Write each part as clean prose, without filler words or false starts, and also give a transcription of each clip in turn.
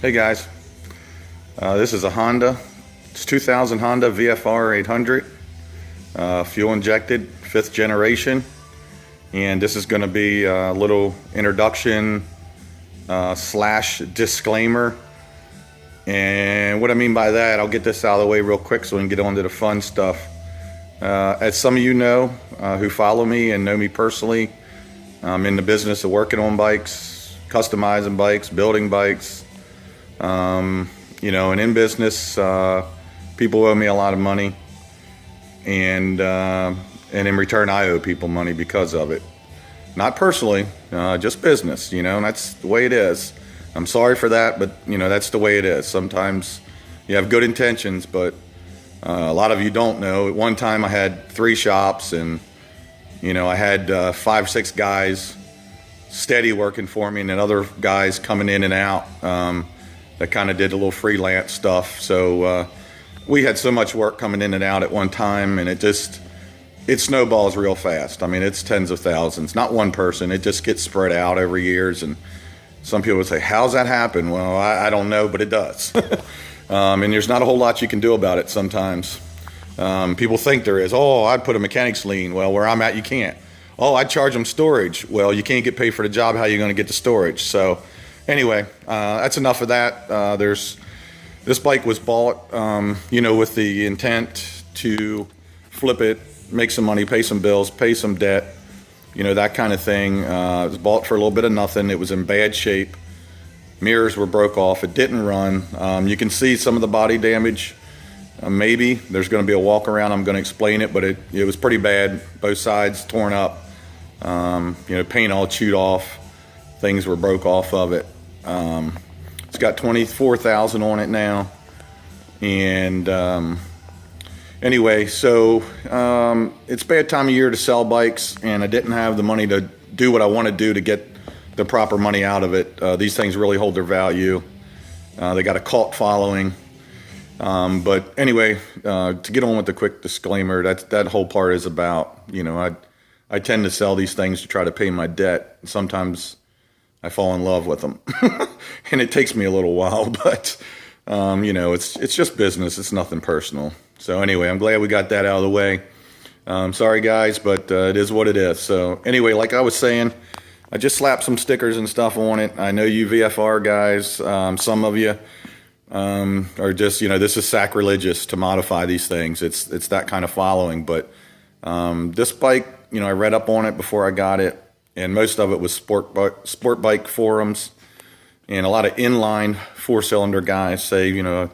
Hey guys, this is a Honda. It's 2000 Honda VFR 800, fuel injected, 5th generation, and this is going to be a little introduction slash disclaimer. And what I mean by that, I'll get this out of the way real quick so we can get on to the fun stuff. As some of you know who follow me and know me personally, I'm in the business of working on bikes, customizing bikes, building bikes. You know, and in business, people owe me a lot of money, and in return I owe people money because of it. Not personally, just business, you know, and that's the way it is. I'm sorry for that, but you know, that's the way it is. Sometimes you have good intentions, but a lot of you don't know. At one time I had 3 shops, and you know, I had 5-6 guys steady working for me, and then other guys coming in and out that kind of did a little freelance stuff. So we had so much work coming in and out at one time, and it snowballs real fast. I mean, it's tens of thousands, not one person. It just gets spread out over years, and some people would say, how's that happen? Well, I don't know, but it does. And there's not a whole lot you can do about it sometimes. People think there is. Oh, I'd put a mechanic's lien. Well, where I'm at, you can't. Oh, I'd charge them storage. Well, you can't get paid for the job. How are you going to get the storage? So anyway, that's enough of that. This bike was bought, you know, with the intent to flip it, make some money, pay some bills, pay some debt, you know, that kind of thing. It was bought for a little bit of nothing. It was in bad shape. Mirrors were broke off. It didn't run. You can see some of the body damage. Maybe there's going to be a walk around. I'm going to explain it, but it was pretty bad. Both sides torn up. You know, paint all chewed off. Things were broke off of it. It's got 24,000 on it now, and anyway, so it's a bad time of year to sell bikes, and I didn't have the money to do what I want to do to get the proper money out of it. These things really hold their value. They got a cult following, but anyway, to get on with the quick disclaimer, that whole part is about, you know, I tend to sell these things to try to pay my debt. Sometimes I fall in love with them, and it takes me a little while, but you know, it's just business. It's nothing personal. So anyway, I'm glad we got that out of the way. Sorry guys, but it is what it is. So anyway, like I was saying, I just slapped some stickers and stuff on it. I know you VFR guys, some of you are just, you know, this is sacrilegious to modify these things. It's that kind of following, but this bike, you know, I read up on it before I got it. And most of it was sport bike forums, and a lot of inline 4-cylinder guys say, you know,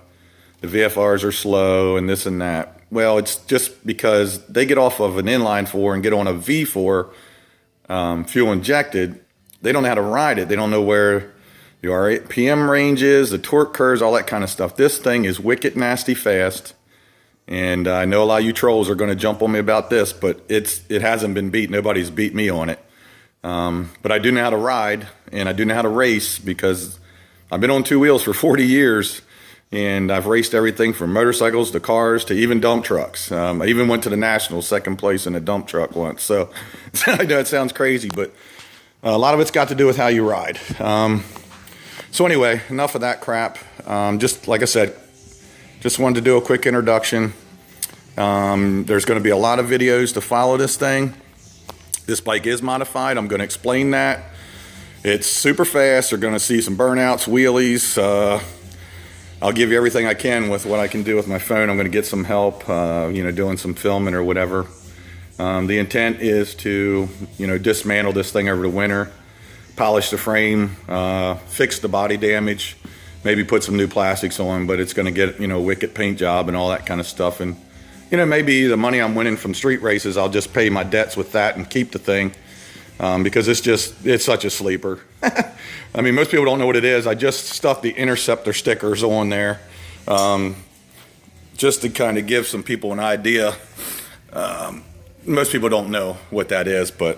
the VFRs are slow and this and that. Well, it's just because they get off of an inline 4 and get on a V4 fuel injected, they don't know how to ride it. They don't know where the RPM range is, the torque curves, all that kind of stuff. This thing is wicked nasty fast. And I know a lot of you trolls are going to jump on me about this, but it hasn't been beat. Nobody's beat me on it. But I do know how to ride, and I do know how to race, because I've been on 2 wheels for 40 years, and I've raced everything from motorcycles to cars to even dump trucks. I even went to the Nationals, 2nd place in a dump truck once. So I know it sounds crazy, but a lot of it's got to do with how you ride. So anyway, enough of that crap. Just like I said, just wanted to do a quick introduction. There's going to be a lot of videos to follow this thing. This bike is modified. I'm going to explain that. It's super fast. You're going to see some burnouts, wheelies. I'll give you everything I can with what I can do with my phone. I'm going to get some help, you know, doing some filming or whatever. The intent is to, you know, dismantle this thing over the winter, polish the frame, fix the body damage, maybe put some new plastics on, but it's going to get, you know, a wicked paint job and all that kind of stuff. And you know, maybe the money I'm winning from street races, I'll just pay my debts with that and keep the thing, because it's such a sleeper. I mean, most people don't know what it is. I just stuffed the Interceptor stickers on there, just to kind of give some people an idea. Most people don't know what that is, but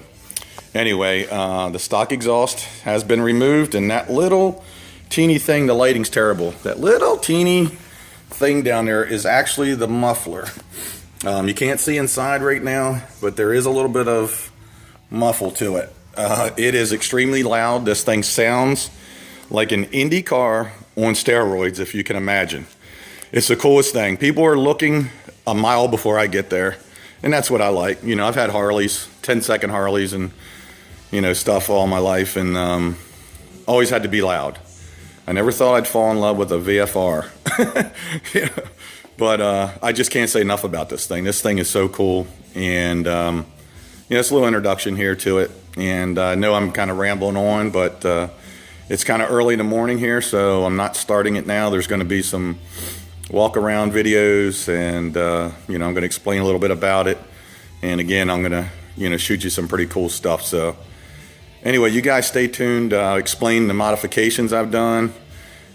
anyway, the stock exhaust has been removed, and that little teeny thing, the lighting's terrible. That little teeny thing down there is actually the muffler. You can't see inside right now, but there is a little bit of muffle to it. It is extremely loud. This thing sounds like an Indy car on steroids, if you can imagine. It's the coolest thing. People are looking a mile before I get there, and that's what I like. You know, I've had Harleys, 10-second Harleys, and stuff all my life, and always had to be loud. I never thought I'd fall in love with a VFR. But I just can't say enough about this thing. This thing is so cool, and it's a little introduction here to it. And I know I'm kind of rambling on, but it's kind of early in the morning here, so I'm not starting it now. There's going to be some walk around videos, and I'm going to explain a little bit about it. And again, I'm going to shoot you some pretty cool stuff. So anyway, you guys stay tuned. Explain the modifications I've done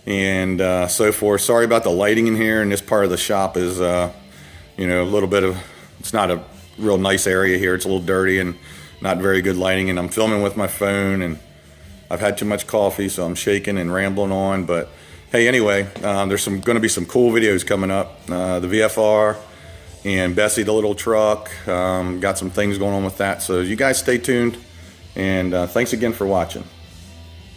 and so forth. Sorry about the lighting in here, and this part of the shop is a little bit of, it's not a real nice area here. It's a little dirty and not very good lighting, and I'm filming with my phone, and I've had too much coffee, so I'm shaking and rambling on. But hey, anyway, there's going to be some cool videos coming up. The VFR and Bessie the little truck, got some things going on with that. So you guys stay tuned, and thanks again for watching.